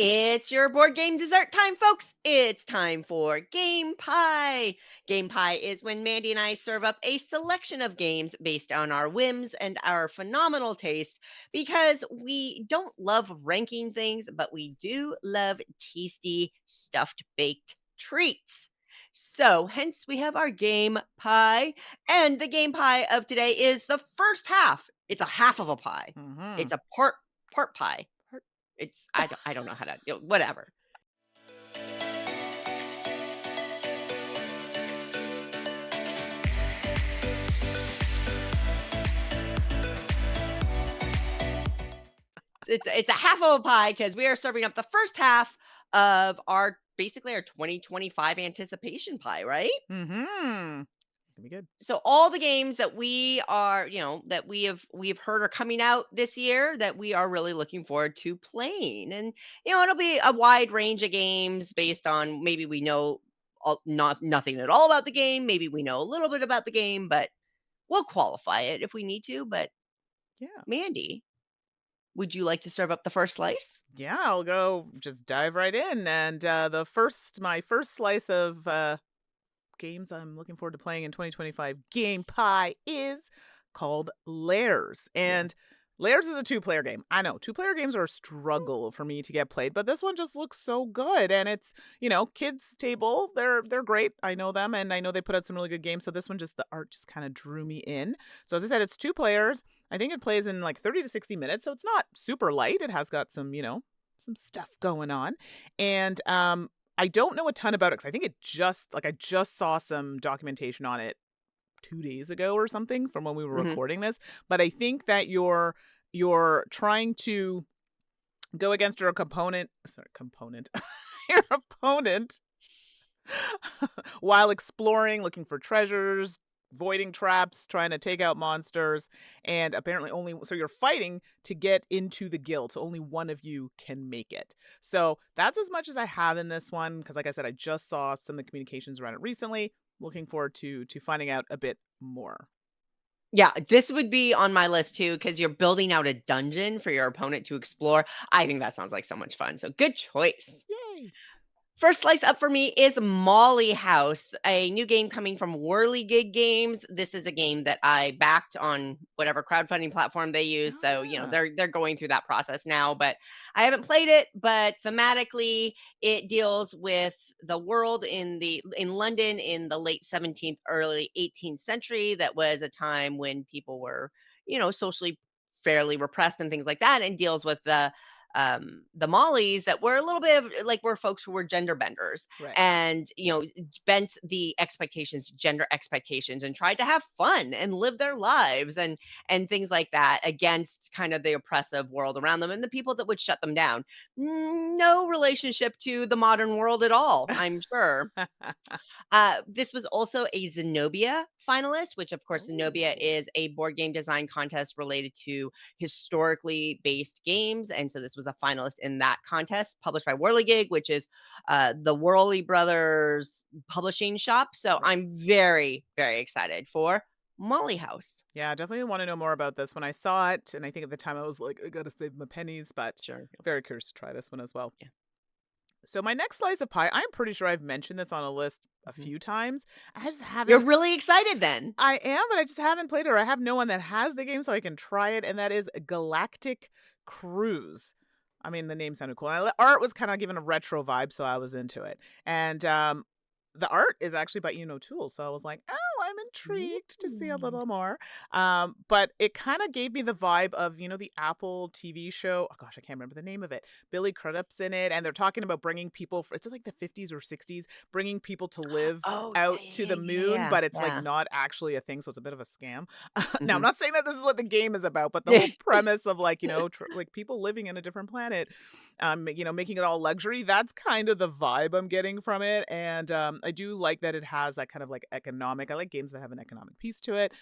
It's your board game dessert time, folks. It's time for Game Pie. Game Pie is when Mandy and I serve up a selection of games based on our whims and our phenomenal taste because we don't love ranking things, but we do love tasty stuffed baked treats. So, hence, we have our Game Pie. And the Game Pie of today is the first half. It's a half of a pie, Mm-hmm. it's a part pie. It's I don't know how to whatever. It's a half of a pie because we are serving up the first half of our basically our 2025 anticipation pie, right? Mm-hmm. Gonna be good. So all the games that we are, that we've heard are coming out this year that we are really looking forward to playing. And it'll be a wide range of games based on maybe we know nothing at all about the game, maybe we know a little bit about the game, but we'll qualify it if we need to. But Yeah. Mandy, would you like to serve up the first slice? Yeah, I'll go just dive right in. And my first slice of games I'm looking forward to playing in 2025 Game Pie is called Lairs. Yeah. And Lairs is a two-player game. I know, two-player games are a struggle for me to get played, but this one just looks so good. And it's, kids table. They're great. I know them and I know they put out some really good games. So this one the art just kind of drew me in. So as I said, it's two players. I think it plays in like 30 to 60 minutes. So it's not super light. It has got some, some stuff going on. And I don't know a ton about it because I think I just saw some documentation on it 2 days ago or something from when we were Mhm. recording this, but I think that you're trying to go against component your opponent while exploring, looking for treasures, voiding traps, trying to take out monsters, and apparently so you're fighting to get into the guild, so only one of you can make it. So that's as much as I have in this one, because like I said, I just saw some of the communications around it recently. Looking forward to finding out a bit more. Yeah, this would be on my list too because you're building out a dungeon for your opponent to explore. I think that sounds like so much fun. So good choice. Yay! First slice up for me is Molly House, a new game coming from Whirligig Games. This is a game that I backed on whatever crowdfunding platform they use. Oh So, yeah. they're going through that process now, but I haven't played it, but thematically it deals with the world in London in the late 17th, early 18th century. That was a time when people were, socially fairly repressed and things like that, and deals with the mollies that were a little bit of like were folks who were gender benders Right. and bent the gender expectations and tried to have fun and live their lives and things like that against kind of the oppressive world around them and the people that would shut them down. No relationship to the modern world at all, I'm sure. This was also a Zenobia finalist, which, of course, Zenobia Oh. is a board game design contest related to historically based games. And so this was a finalist in that contest, published by Whirligig, which is the Worley Brothers publishing shop. So Right. I'm very, very excited for Molly House. Yeah, definitely want to know more about this when I saw it. And I think at the time I was like, I gotta save my pennies, but Sure. very curious to try this one as well. Yeah. So my next slice of pie, I'm pretty sure I've mentioned this on a list a Mhm. few times. I just You're haven't really excited then. I am, but I just haven't played it, or I have no one that has the game so I can try it, and that is Galactic Cruise. I mean, the name sounded cool. Art was kind of given a retro vibe, so I was into it. And the art is actually by Tool, so I was like, oh, I'm intrigued to see a Ooh. little more. But it kind of gave me the vibe of the Apple TV show. Oh gosh, I can't remember the name of it. Billy Crudup's in it, and they're talking about bringing people. It's like the 50s or 60s, bringing people to live Oh, out yeah, yeah, to yeah, the yeah, moon, yeah. but it's like Yeah. not actually a thing, so it's a bit of a scam. Now, I'm Mhm. not saying that this is what the game is about, but the whole premise of like like people living in a different planet, making it all luxury. That's kind of the vibe I'm getting from it, and I do like that it has that kind of like economic. I like games that have an economic piece to it.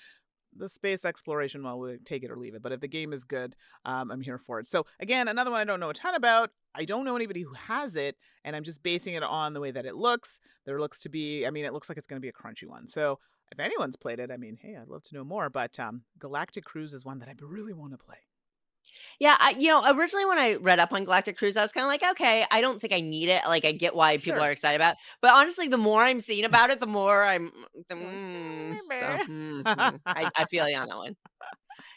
The space exploration, well, we take it or leave it. But if the game is good, I'm here for it. So again, another one I don't know a ton about. I don't know anybody who has it, and I'm just basing it on the way that it looks. There looks to be, I mean, it looks like it's going to be a crunchy one. So if anyone's played it, I mean, hey, I'd love to know more. But Galactic Cruise is one that I really want to play. Yeah, originally when I read up on Galactic Cruise, I was kinda like, "Okay, I don't think I need it." Like, I get why people Sure. are excited about it, but honestly, the more I'm seeing about it, the more You're like, so, maybe. I feel you on that one.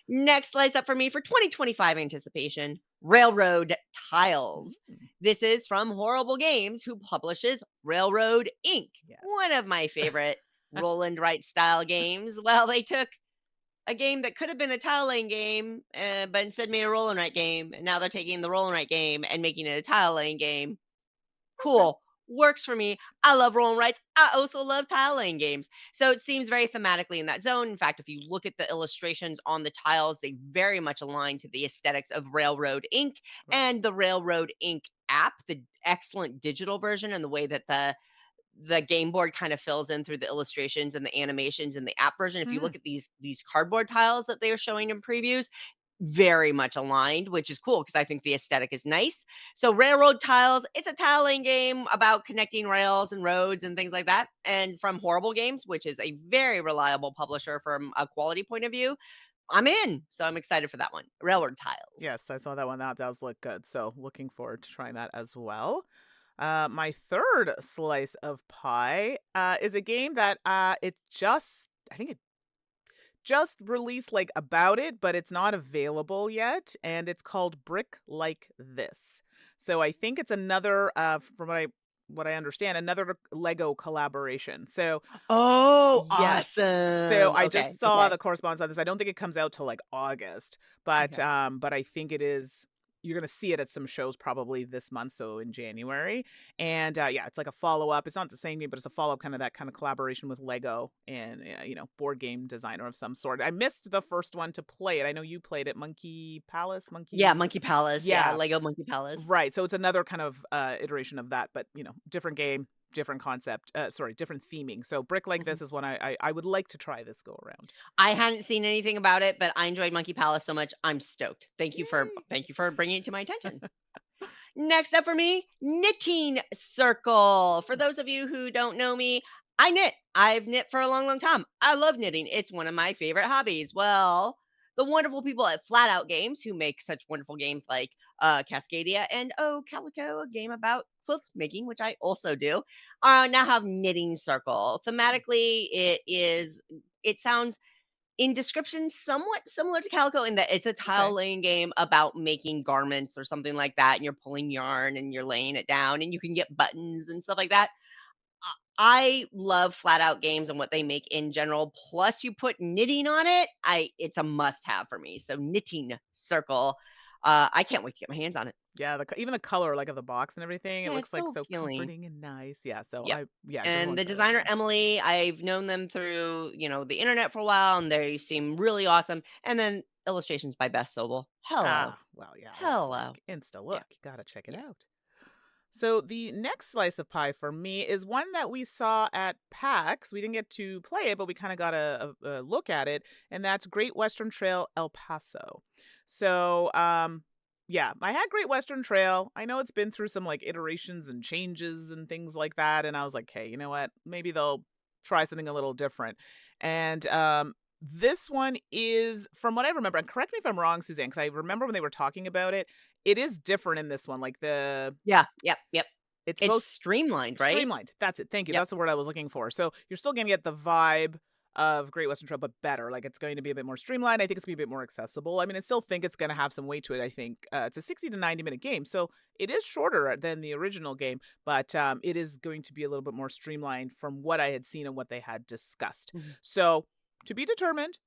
Next slice up for me for 2025 anticipation, Railroad Tiles. Mm, This is from Horrible Games, who publishes Railroad Inc., yes. one of my favorite roll and write style games. Well, they took a game that could have been a tile laying game, but instead made a roll and write game, and now they're taking the roll and write game and making it a tile laying game. Okay. Cool. Works for me. I love roll and writes. I also love tile laying games. So it seems very thematically in that zone. In fact, if you look at the illustrations on the tiles, they very much align to the aesthetics of Railroad Inc. Right. and the Railroad Inc. app, the excellent digital version, and the way that the game board kind of fills in through the illustrations and the animations in the app version. If you Mm, look at these cardboard tiles that they are showing in previews, very much aligned, which is cool because I think the aesthetic is nice. So railroad tiles, it's a tiling game about connecting rails and roads and things like that. And from Horrible Games, which is a very reliable publisher from a quality point of view, I'm in. So I'm excited for that one. Railroad tiles. yes, I saw that one. That does look good. So looking forward to trying that as well. My third slice of pie is a game that I think it just released like about it, but it's not available yet, and it's called Brick Like This. So I think it's another, from what I understand, another Lego collaboration. So Oh, yes. So awesome. I Okay. just saw Okay. the correspondence on this. I don't think it comes out till like August, Okay. but I think it is you're gonna see it at some shows probably this month, so in January. And yeah, it's like a follow-up. It's not the same game, but it's a follow-up, kind of that kind of collaboration with Lego and board game designer of some sort. I missed the first one to play it. I know you played it, Monkey Palace, Yeah, Monkey. Monkey Palace. Yeah, Yeah, Lego Monkey Palace. right, so it's another kind of, iteration of that, but, different game, different concept, sorry, different theming. So Brick Like Mhm. This is one I would like to try this go around. I hadn't seen anything about it, but I enjoyed Monkey Palace so much. I'm stoked. Yay. Thank you for bringing it to my attention. Next up for me, knitting circle. For those of you who don't know me, I knit. I've knit for a long, long time. I love knitting. It's one of my favorite hobbies. Well, the wonderful people at Flat Out Games, who make such wonderful games like Cascadia and Oh Calico, a game about quilt making, which I also do, now have knitting circle. Thematically, it sounds in description somewhat similar to Calico in that it's a tile Okay. laying game about making garments or something like that, and you're pulling yarn and you're laying it down, and you can get buttons and stuff like that. I love flat out games and what they make in general. Plus, you put knitting on it. I It's a must have for me. So knitting circle. I can't wait to get my hands on it. Yeah, even the color, like, of the box and everything, it Yeah, it's looks, like, so so appealing. comforting and nice. Yeah, so Yep. give And one the try that designer one. Emily, I've known them through, the internet for a while, and they seem really awesome. And then illustrations by Beth Sobel. Hello. Ah, well, yeah, that's, Hello. like, insta Yeah. look. You gotta check it Yeah. out. So the next slice of pie for me is one that we saw at PAX. We didn't get to play it, but we kind of got a look at it, and that's Great Western Trail El Paso. So, yeah, I had Great Western Trail. I know it's been through some like iterations and changes and things like that, and I was like, hey, you know what? Maybe they'll try something a little different. And this one is, from what I remember, and correct me if I'm wrong, Suzanne, because I remember when they were talking about it, it is different in this one. Like Yeah. Yep. Yep. it's It's most streamlined, right? streamlined. That's it. Thank you. Yep. That's the word I was looking for. So you're still gonna get the vibe of Great Western Trail, but better. Like, it's going to be a bit more streamlined. I think it's gonna be a bit more accessible. I mean, I still think it's gonna have some weight to it. I think it's a 60 to 90-minute game, so it is shorter than the original game, but it is going to be a little bit more streamlined from what I had seen and what they had discussed. Mhm. So to be determined.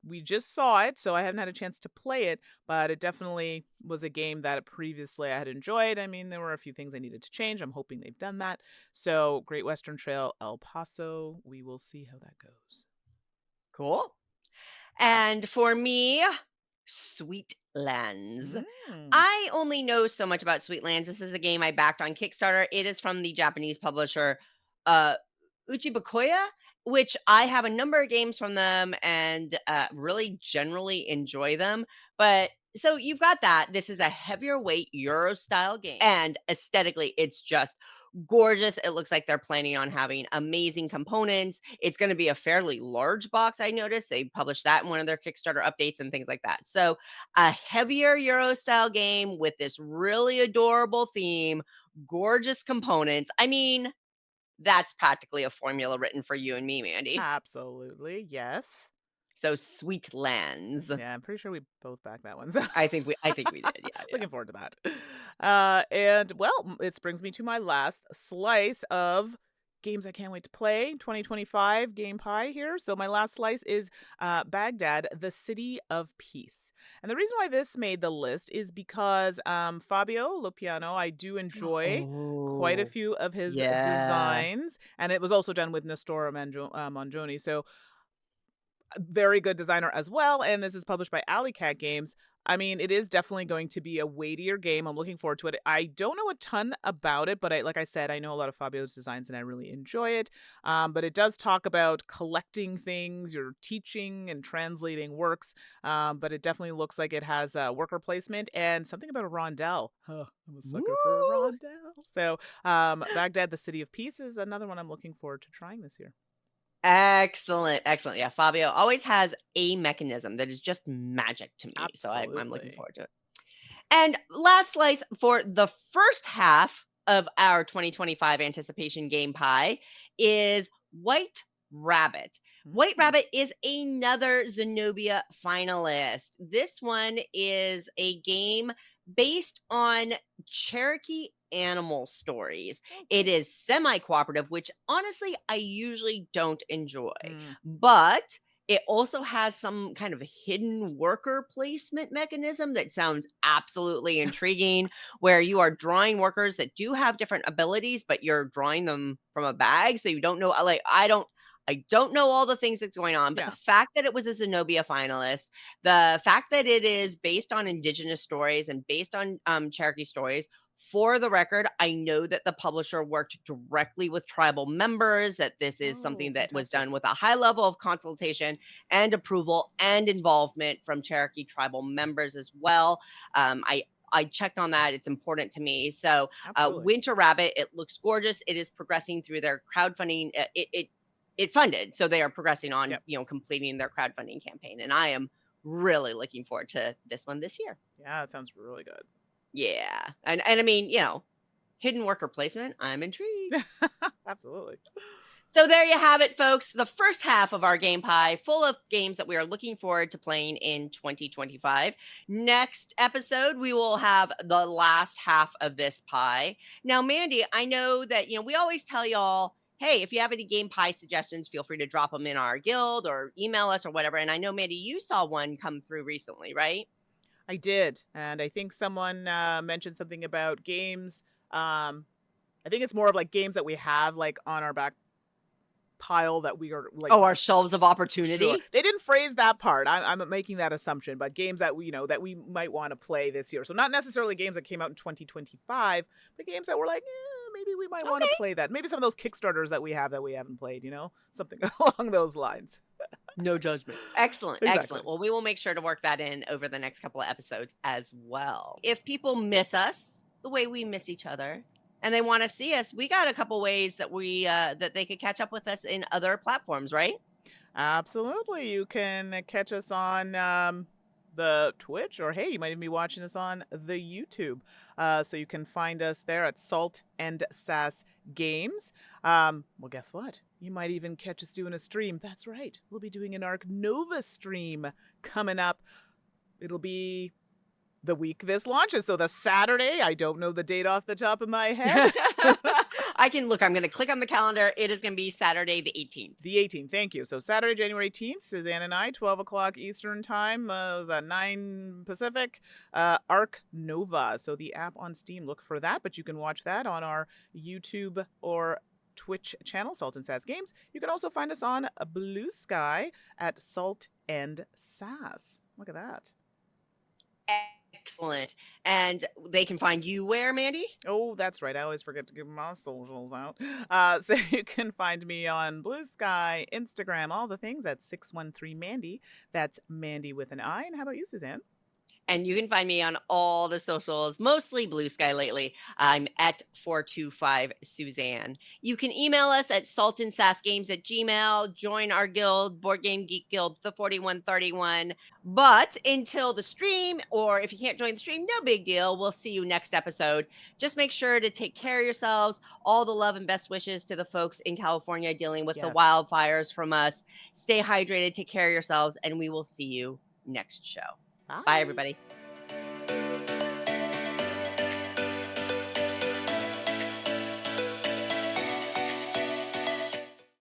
We just saw it, so I haven't had a chance to play it, but it definitely was a game that previously I had enjoyed. I mean, there were a few things I needed to change. I'm hoping they've done that. So, Great Western Trail, El Paso. We will see how that goes. Cool. And for me, Sweetlands. Mm. I only know so much about Sweetlands. This is a game I backed on Kickstarter. It is from the Japanese publisher uh Uchibakoya, which I have a number of games from them and really generally enjoy them. But So you've got that. This is a heavier weight Euro style game. And aesthetically, it's just gorgeous. It looks like they're planning on having amazing components. It's going to be a fairly large box, I noticed. They published that in one of their Kickstarter updates and things like that. So a heavier Euro style game with this really adorable theme, gorgeous components. I mean, that's practically a formula written for you and me, Mandy. Absolutely, yes. So sweet lands. Yeah, I'm pretty sure we both backed that one. So I think we did. Yeah, yeah. looking forward to that. And well, it brings me to my last slice of games I can't wait to play. 2025 game pie here. So my last slice is Baghdad, the City of Peace. And the reason why this made the list is because Fabio Lupiano, I do enjoy quite a Oh, few of his yeah. designs, and it was also done with Nestora Mangione. So very good designer as well, and this is published by Alley Cat Games. I mean, it is definitely going to be a weightier game. I'm looking forward to it. I don't know a ton about it, but like I said, I know a lot of Fabio's designs and I really enjoy it. But it does talk about collecting things, you're teaching and translating works. But it definitely looks like it has worker placement and something about a rondelle. Huh, I'm a sucker for a Woo! rondelle. So Baghdad, the City of Peace is another one I'm looking forward to trying this year. Excellent, excellent. Yeah, Fabio always has a mechanism that is just magic to me, so I'm looking Absolutely. forward to it. And last slice for the first half of our 2025 anticipation game pie is White Rabbit. White Mm. Rabbit is another Zenobia finalist. This one is a game based on Cherokee animal stories. Oh, It cool. is semi cooperative, which honestly I usually don't enjoy, Mm. but it also has some kind of hidden worker placement mechanism that sounds absolutely intriguing, where you are drawing workers that do have different abilities, but you're drawing them from a bag, so you don't know. Like I don't know all the things that's going on, but the Yeah. fact that it was a Zenobia finalist, the fact that it is based on indigenous stories and based on Cherokee stories. For the record, I know that the publisher worked directly with tribal members, that this is Oh, something that was fantastic. done with a high level of consultation and approval and involvement from Cherokee tribal members as well. I checked on that. It's important to me. So, Absolutely. Winter Rabbit, it looks gorgeous. It is progressing through their crowdfunding. It funded, so they are progressing on Yep. completing their crowdfunding campaign, and I am really looking forward to this one this year. Yeah, that sounds really good. Yeah, and I mean, hidden worker placement. I'm intrigued. Absolutely. So there you have it, folks. The first half of our game pie, full of games that we are looking forward to playing in 2025. Next episode, we will have the last half of this pie. Now, Mandy, I know that we always tell y'all, hey, if you have any game pie suggestions, feel free to drop them in our guild or email us or whatever. And I know, Mandy, you saw one come through recently, right? I did, and I think someone mentioned something about games. I think it's more of like games that we have like on our back pile that we are like Oh, our shelves of sure. opportunity. They didn't phrase that part. I'm making that assumption, but games that we that we might want to play this year. So not necessarily games that came out in 2025, but games that were like, maybe we might want to Okay. play that. Maybe some of those Kickstarters that we have that we haven't played. Something along those lines. No judgment. Excellent. Exactly. Excellent. Well, we will make sure to work that in over the next couple of episodes as well. If people miss us the way we miss each other and they want to see us, we got a couple ways that that they could catch up with us in other platforms, right? Absolutely. You can catch us on the Twitch, or hey, you might even be watching us on the YouTube. So you can find us there at Salt and Sass Games. Well, guess what? You might even catch us doing a stream. That's right. We'll be doing an Arc Nova stream coming up. It'll be the week this launches. So the Saturday, I don't know the date off the top of my head. I can look. I'm going to click on the calendar. It is going to be Saturday the 18th. The 18th, thank you. So Saturday, January 18th, Suzanne and I, 12 o'clock Eastern Time, was that 9 Pacific, Arc Nova. So the app on Steam, look for that, but you can watch that on our YouTube or Twitch channel, Salt and Sass Games. You can also find us on Blue Sky at Salt and Sass. Look at that. Excellent. And they can find you where, Mandy? Oh, that's right. I always forget to give my socials out. So you can find me on Blue Sky, Instagram, all the things at 613 Mandy. That's Mandy with an I. And how about you, Suzanne? And you can find me on all the socials, mostly Blue Sky lately. I'm at 425 Suzanne. You can email us at saltandsassgames@gmail. Join our guild, Board Game Geek Guild, the 4131. But until the stream, or if you can't join the stream, no big deal. We'll see you next episode. Just make sure to take care of yourselves. All the love and best wishes to the folks in California dealing with the Yes. wildfires from us. Stay hydrated, take care of yourselves, and we will see you next show. Bye, Bye. everybody.